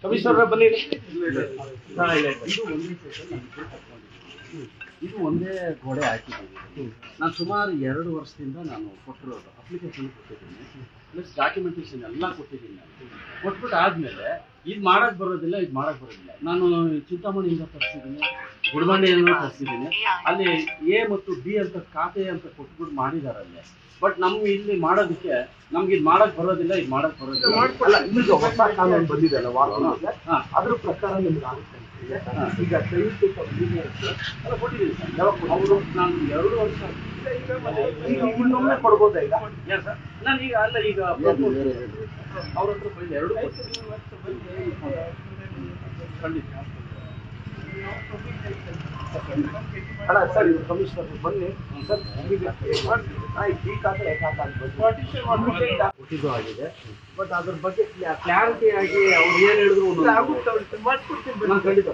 Commissioner ಬನ್ನಿ. ಇದು ಒಂದೇ ಗೋಡೆ ಹಾಕಿದ್ದೀವಿ. ನಾನು ಸುಮಾರು 2 ವರ್ಷದಿಂದ ನಾನು ಕೊಟ್ಟಿರೋದು ಅಪ್ಲಿಕೇಶನ್ ಕೊಟ್ಟಿದ್ದೀನಿ, ಪ್ಲಸ್ ಡಾಕ್ಯುಮೆಂಟೇಶನ್ ಎಲ್ಲ ಕೊಟ್ಟಿದ್ದೀನಿ. ನಾನು ಕೊಟ್ಬಿಟ್ಟು ಆದಮೇಲೆ ಇದು ಮಾಡೋಕ್ಕೆ ಬರೋದಿಲ್ಲ, ಇದು ಮಾಡೋಕ್ಕೆ ಬರೋದಿಲ್ಲ. ನಾನು ಚಿಂತಾಮಣಿಯಿಂದ ತರಿಸಿದ್ದೀನಿ, ಗುಡಬಂಡೆಯನ್ನು ತರಿಸಿದ್ದೀನಿ. ಅಲ್ಲಿ ಎ ಮತ್ತು ಬಿ ಅಂತ ಖಾತೆ ಅಂತ ಕೊಟ್ಬಿಟ್ಟು ಮಾಡಿದ್ದಾರೆ ಅಲ್ಲಿ. ಬಟ್ ನಮ್ಗೆ ಇಲ್ಲಿ ಮಾಡೋದಕ್ಕೆ ನಮ್ಗೆ ಇದು ಮಾಡೋಕ್ಕೆ ಬರೋದಿಲ್ಲ, ಇದು ಮಾಡೋಕ್ಕೆ ಬರೋದಿಲ್ಲ. ಈಗ ಹೊಸ ಕಾನೂನು ಬಂದಿದೆ ಅದ್ರ ಪ್ರಕಾರ ನಿಮ್ಗೆ ಆಗುತ್ತೆ. ಈಗ ದಯವಿಟ್ಟು ಕೊಟ್ಟಿದ್ದೀನಿ ಸರ್. ಅವರು ನಾನು 2 ವರ್ಷ ಇನ್ನೊಮ್ಮೆ ಕೊಡ್ಬೋದಾ? ಈಗ ನಾನು ಈಗ ಅಲ್ಲ, ಈಗ ಅವ್ರ ಹತ್ರ 2 ಖಂಡಿತ ಅಣ್ಣ ಸರ್, ಇದು ಕಮಿಷನರ್ ಬನ್ನಿ ಸರ್. ಈ ಖಾತೆ ಕೊಟ್ಟಿದ್ದು ಆಗಿದೆ, ಬಟ್ ಅದ್ರ ಬಗ್ಗೆ ಕ್ಲಾರಿಟಿ ಆಗಿ ಅವ್ರು ಏನು ಹೇಳಿದ್ರು ಖಂಡಿತ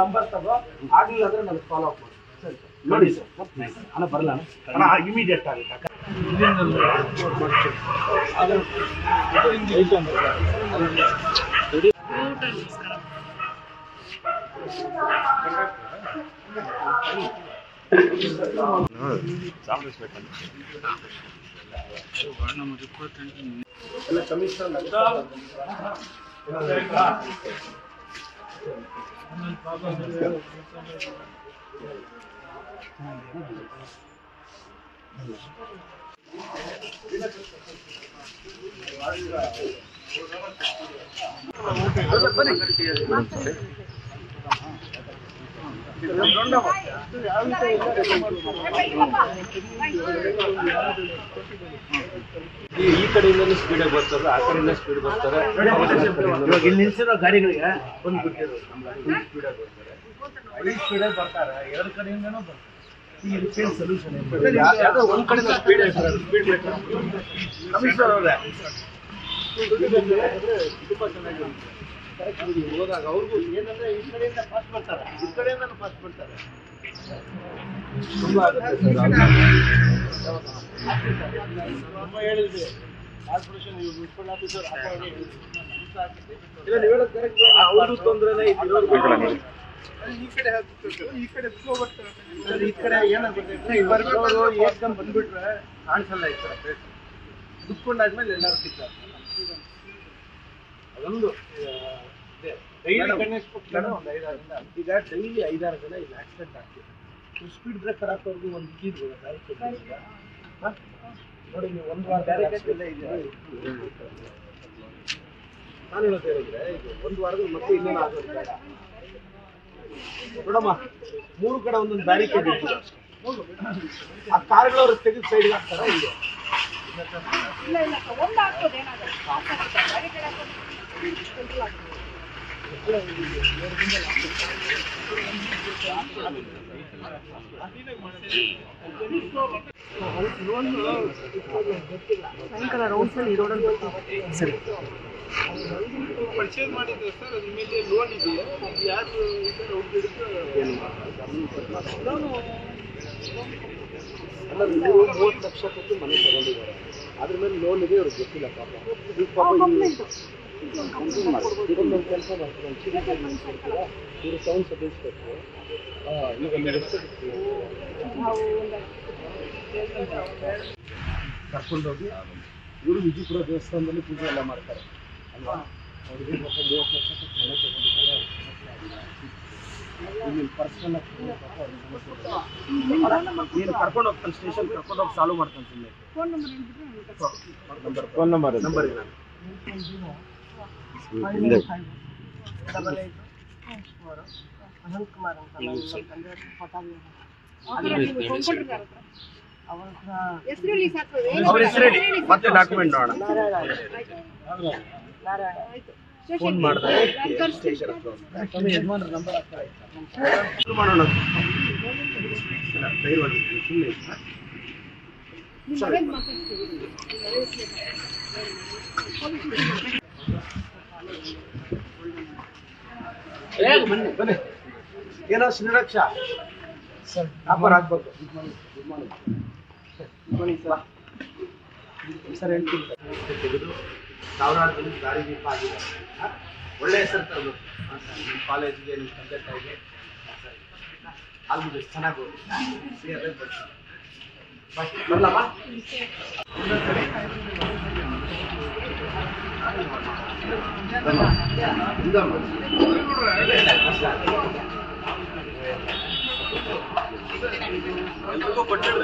ನಂಬರ್ ತಗೋ, ಆಗ್ಲಿಲ್ಲ ಅಂದ್ರೆ ನನಗೆ ಫಾಲೋ ಅಪ್ ಮಾಡಿ. ಸರಿ ನೋಡಿ ಸರ್. ಅಣ್ಣ ಬರಲ್ಲ ಅಣ್ಣ, ಇಮಿಡಿಯೇಟ್ ಆಗುತ್ತೆ. ಕಮಿಷನರ್ ಈ ಕಡೆಯಿಂದ ಸ್ಪೀಡಾಗಿ ಬರ್ತಾರೆ, ಆ ಕಡೆಯಿಂದ ಸ್ಪೀಡ್ ಬರ್ತಾರೆ. ಇವಾಗ ಇಲ್ಲಿ ನಿಲ್ಸಿರೋ ಗಾಡಿಗಳಿಗೆ ಬಂದ್ಬಿಟ್ಟಿರೋ ಸ್ಪೀಡಾಗಿ ಬರ್ತಾರೆ, ಈ ಸ್ಪೀಡಾಗಿ ಬರ್ತಾರೆ, 2 ಕಡೆಯಿಂದನೂ ಬರ್ತಾರೆ. ಈ ರೀತಿಯ ಸೊಲ್ಯೂಷನ್ ಯಾವುದೋ ಒಂದು ಕಡೆ ಸ್ಪೀಡ್ ಕಮಿಷನರ್ ಅವರೇ ತುಂಬಾ ಚೆನ್ನಾಗಿರುತ್ತೆ. ಹೋದಾಗ ಅವ್ರಿಗೂ ಏನಂದ್ರೆ ಈ ಕಡೆಯಿಂದ ಪಾಸ್ ಮಾಡ್ತಾರೆ, ಈ ಕಡೆಯಿಂದ ಪಾಸ್ ಮಾಡ್ತಾರೆ. ತುಂಬಾ ಆಗುತ್ತೆ ಸರ್. ಹೇಳಿದ್ವಿ ಕಾರ್ಪೊರೇಷನ್ ಮುನ್ಸಿಪಲ್ ಆಫೀಸರ್ ಇಲ್ಲ, ನೀವು ಹೇಳೋದು ಕರೆಕ್ಟ್. ಅವ್ರದ್ದು ತೊಂದರೆನೇ ಇರೋದು. ಈ ಕಡೆ ಈ ಕಡೆ ಫ್ಲೋ ಬರ್ತಾರೆ, ಈ ಕಡೆ ಏನಾಗುತ್ತೆ ಇವರು ಏಕದಮ್ ಬಂದ್ಬಿಟ್ರೆ ಕಾಣಿಸಲ್ಲ. ಈ ಕಡೆ ಕುತ್ಕೊಂಡಾದ್ಮೇಲೆ ಎಲ್ಲರೂ ಸಿಗ್ತಾರೆ. ಅದೊಂದು ಡೈಲಿ ಗಣೇಶ್ ಪಕ್ಷ ಒಂದು 5-6 ಜನ, ಈಗ ಡೈಲಿ 5-6 ಜನ ಇಲ್ಲಿ ಆಕ್ಸಿಡೆಂಟ್ ಆಗ್ತಿದೆ. ಸ್ಪೀಡ್ ಬ್ರೇಕರ್ ಹಾಕೋರ್ಗು ಒಂದು ಕೀ ನೋಡಿ. ನೀವು 1 ವಾರ ಬ್ಯಾರಿಕೇಡ್ ಇದೆ. ನಾನು ಹೇಳೋದು ಹೇಳಿದ್ರೆ ಈಗ 1 ವಾರದಲ್ಲಿ ಮತ್ತೆ ಇನ್ನೇನು ಆಗೋದು ಬೇಡ ನೋಡಮ್ಮ. 3 ಕಡೆ ಒಂದೊಂದು ಬ್ಯಾರಿಕೇಡ್ ಇದೆ. ಆ ಕಾರ್ಗಳವ್ರು ತೆಗೆದು ಸೈಡ್ಗೆ ಹಾಕ್ತಾರ. ಈಗ ಸಾಯಂಕಾಲ ರೌಂಡ್ಸ್ ಅಲ್ಲಿ ರೋಡಲ್ಲಿ ಸರಿ ಪರ್ಚೇಸ್ ಮಾಡಿದ್ರೆ ಸರ್, ಅದ್ರ ಮೇಲೆ ಲೋನ್ ಇದೆಯಾ? ಯಾರು ಅಲ್ಲ, 30 ಲಕ್ಷ ಕೊಟ್ಟು ಮನೆ ತಗೊಂಡಿದ್ದಾರೆ, ಅದ್ರ ಮೇಲೆ ಲೋನ್ ಇದೆ. ಅವ್ರಿಗೆ ಗೊತ್ತಿಲ್ಲ ಪಾಪ. ಇದೊಂದು ಕೆಲಸ ಮಾಡ್ತಾರೆ, ಇವರು ಟೌನ್ ಸಬ್ ಇನ್ಸ್ಪೆಕ್ಟ್ರು. ಈಗ ಕರ್ಕೊಂಡೋಗಿ ಇವರು ವಿಜಯಪುರ ದೇವಸ್ಥಾನದಲ್ಲಿ ಪೂಜೆ ಎಲ್ಲ ಮಾಡ್ತಾರೆ ಅಲ್ವಾ? ಅವ್ರಿಗೆ 30 ಲಕ್ಷ ಕೊಟ್ಟು ಮನೆ ತಗೊಂಡಿದ್ದಾರೆ. ಇಲ್ಲಿ ಪರ್ಸನಲ್ ನೀನು ಕರ್ಕೊಂಡು ಹೋಗ್ತಾನೆ, ಸ್ಟೇಷನ್ ಕರ್ಕೊಂಡು ಹೋಗಿ ಸಾಲ್ವ್ ಮಾಡ್ತಾನೆ. ಸುಮ್ಮನೆ ಫೋನ್ ನಂಬರ್ ಇಲ್ಲ. ಅನಂತಕುಮಾರ್ ಅಂತ ಅವ್ರ ಹೆಸರು ಹೇಳಿ, ಮತ್ತೆ ಡಾಕ್ಯುಮೆಂಟ್ ನೋಡೋಣ. ಫೋನ್ ಮಾಡಿದ್ರೆ ಯಜಮಾನ್ರ ನಂಬರ್ ಮಾಡೋಣ. ಧೈರ್ಯವಾಗಿ ಸುಮ್ಮನೆ ಬನ್ನಿ ಬನ್ನಿ. ಏನೋ ಶ್ರೀರಕ್ಷ ವ್ಯಾಪಾರ ಆಗ್ಬೇಕು. Good morning sir. ಸರ್ ಹೇಳ್ತೀನಿ ತೆಗೆದು ಸಾವಿರಾರು ಜನಕ್ಕೆ ದಾರಿ ದೀಪ ಆಗಿದೆ. ಒಳ್ಳೆ ಹೆಸರು ತರಬೇಕು ನಿಮ್ಮ ಕಾಲೇಜಿಗೆ, ನಿಮ್ಮ ತಂದೆ ತಾಯಿಗೆ. ಆಲ್ಮೋಸ್ಟ್ ಚೆನ್ನಾಗಿ ಬರಲಮ್ಮ. ಎಲ್ರಿಗೂ ಕೊಟ್ಟಿಲ್ಲ.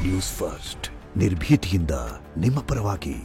ನ್ಯೂಸ್ ಫಸ್ಟ್ ನಿರ್ಭೀತಿಯಿಂದ ನಿಮ್ಮ ಪರವಾಗಿ.